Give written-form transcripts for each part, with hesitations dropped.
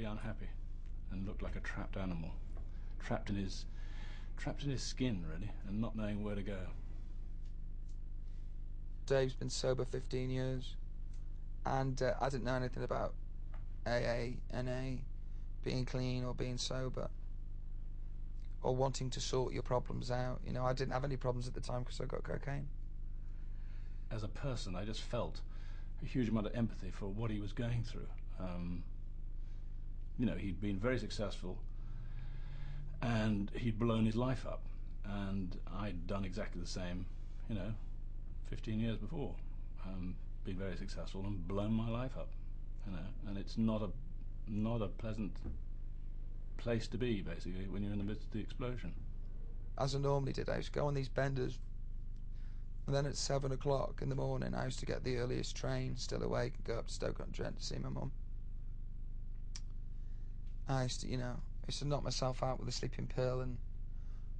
unhappy and looked like a trapped animal, trapped in his skin, really, and not knowing where to go. Dave's been sober 15 years, and I didn't know anything about AA, NA, being clean or being sober, or wanting to sort your problems out. You know, I didn't have any problems at the time because I got cocaine. As a person, I just felt a huge amount of empathy for what he was going through. You know, he'd been very successful, and he'd blown his life up, and I'd done exactly the same, you know, 15 years before. Been very successful and blown my life up, you know, and it's not a pleasant place to be, basically, when you're in the midst of the explosion. As I normally did, I used to go on these benders, and then at 7 o'clock in the morning I used to get the earliest train, still awake, and go up to Stoke-on-Trent to see my mum. I used to, you know, knock myself out with a sleeping pill and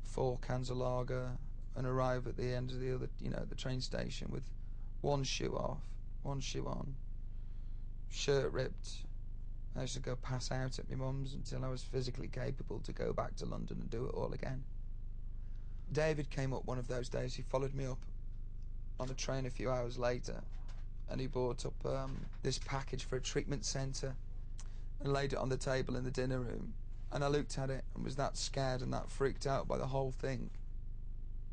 4 cans of lager, and arrive at the end of the other, you know, the train station with one shoe off, one shoe on, shirt ripped. I used to go pass out at my mum's until I was physically capable to go back to London and do it all again. David came up one of those days. He followed me up on a train a few hours later, and he brought up this package for a treatment centre and laid it on the table in the dinner room. And I looked at it and was that scared and that freaked out by the whole thing.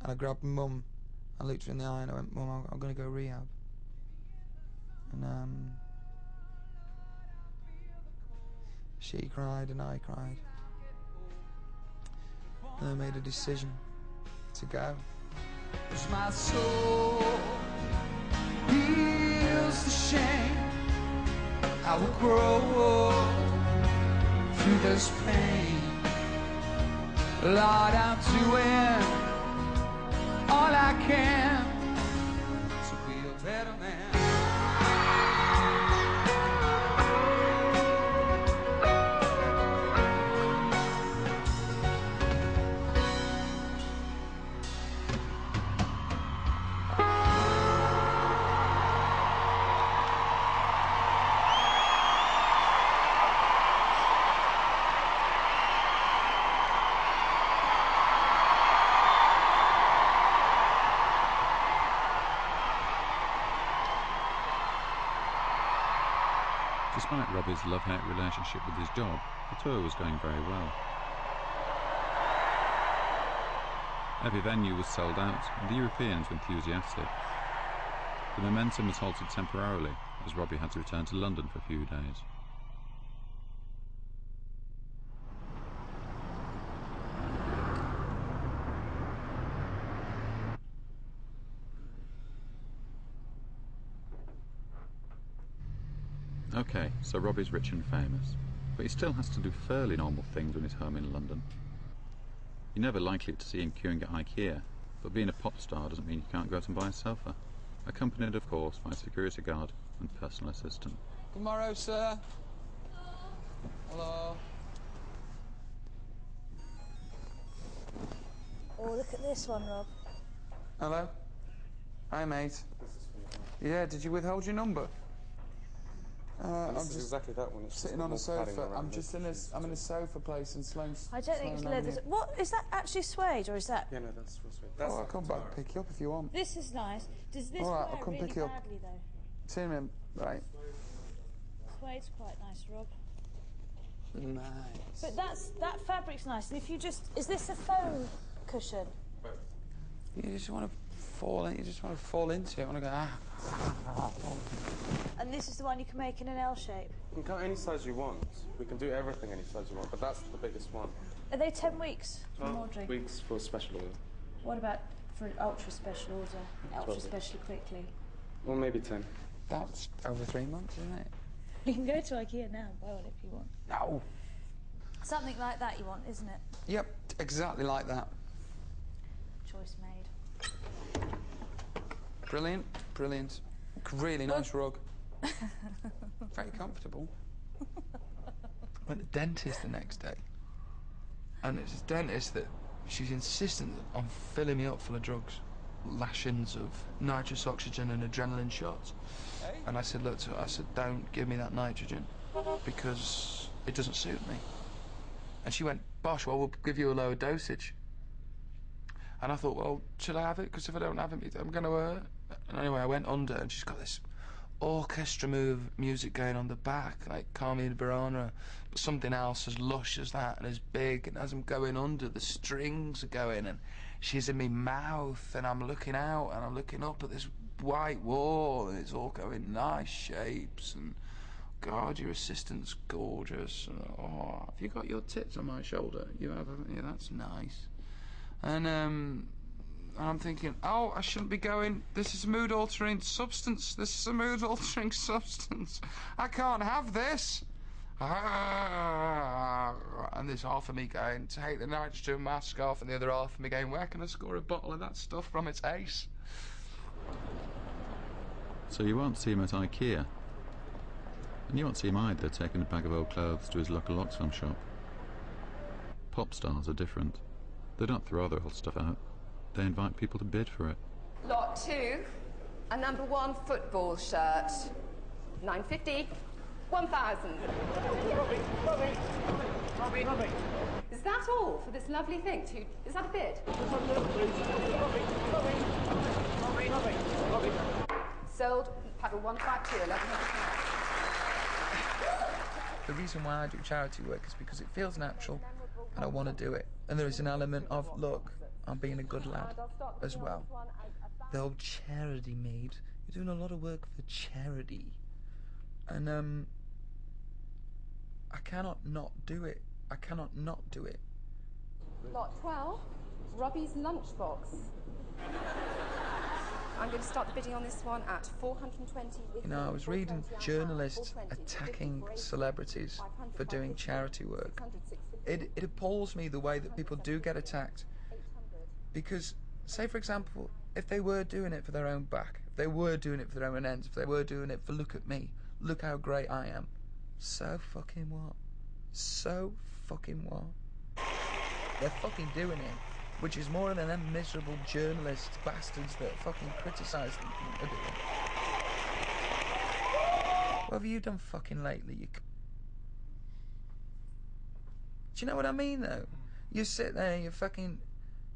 And I grabbed Mum and looked her in the eye and I went, "Mum, I'm going to go rehab." And she cried and I cried. And I made a decision to go. As my soul heals the shame, I will grow through this pain. Lord, I'm doing all I can to be a better man. Despite Robbie's love-hate relationship with his job, the tour was going very well. Every venue was sold out, and the Europeans were enthusiastic. The momentum was halted temporarily, as Robbie had to return to London for a few days. Okay, so Robbie's rich and famous, but he still has to do fairly normal things when he's home in London. You're never likely to see him queuing at IKEA, but being a pop star doesn't mean you can't go out and buy a sofa, accompanied of course by a security guard and personal assistant. Good morrow, sir. Hello. Oh, look at this one, Rob. Hello. Hi, mate. Yeah, did you withhold your number? I'm just exactly that one. It's sitting on a sofa. I'm in a sofa place in Sloane. I don't think it's leather. What is that actually suede or is that? Yeah, no, that's suede. Oh, I'll come back and pick you up if you want. This is nice. Does this All right, wear I'll come really pick you up. badly though? See you in a minute. Right. Suede's quite nice, Rob. Nice. But that fabric's nice. And if you is this a foam cushion? You just want to fall in. You just want to fall into it. You want to go And this is the one you can make in an L shape. You can cut any size you want. We can do everything any size you want, but that's the biggest one. Are they 10 weeks for ordering? Weeks for special order. What about for an ultra special order? Ultra special quickly? Well, maybe 10. That's over 3 months, isn't it? You can go to IKEA now and buy one if you want. No. Something like that you want, isn't it? Yep, exactly like that. Choice made. Brilliant, brilliant. Really nice rug. Very comfortable. Went to the dentist the next day, and it's a dentist that she's insistent on filling me up full of drugs, lashings of nitrous oxygen and adrenaline shots. And I said, look, don't give me that nitrogen, because it doesn't suit me. And she went, Bosh, well, we'll give you a lower dosage. And I thought, well, should I have it? Because if I don't have it, I'm going to hurt. And anyway, I went under, and she's got this orchestra music going on the back, like Carmine Burana, but something else as lush as that and as big. And as I'm going under, the strings are going, and she's in my mouth, and I'm looking out, and I'm looking up at this white wall, and it's all going nice shapes, and God, your assistant's gorgeous. And, oh, have you got your tits on my shoulder? You have, haven't you? That's nice. And I'm thinking, oh, I shouldn't be going. This is a mood-altering substance. This is a mood-altering substance. I can't have this. And there's half of me going, take the nitrogen mask off, and the other half of me going, where can I score a bottle of that stuff from? It's ace. So you won't see him at IKEA. And you won't see him either taking a bag of old clothes to his local Oxfam shop. Pop stars are different. They don't throw their old stuff out. They invite people to bid for it. Lot 2, a number 1 football shirt. 950. 1,000. Robbie. Is that all for this lovely thing? Is that a bid? Robbie. Sold. Paddle 152. 1,100. The reason why I do charity work is because it feels natural and I want to do it. And there is an element of, look, I'm being a good lad as well. The old charity maid. You're doing a lot of work for charity. And I cannot not do it. I cannot not do it. Lot 12, Robbie's lunchbox. I'm going to start the bidding on this one at 420. You know, I was reading journalists attacking celebrities for doing charity work. It appalls me the way that people do get attacked. Because, say for example, if they were doing it for their own back, if they were doing it for their own ends, if they were doing it for look at me, look how great I am, so fucking what? So fucking what? They're fucking doing it, which is more than them miserable journalist bastards that fucking criticise them are doing. What have you done fucking lately? Do you know what I mean, though? You sit there and you fucking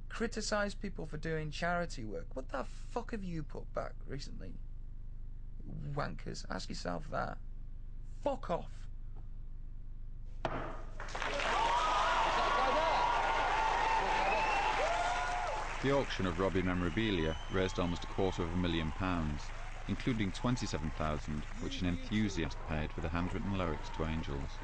criticise people for doing charity work. What the fuck have you put back recently? Wankers, ask yourself that. Fuck off. The auction of Robbie memorabilia raised almost £250,000, including £27,000, which an enthusiast paid for the handwritten lyrics to Angels.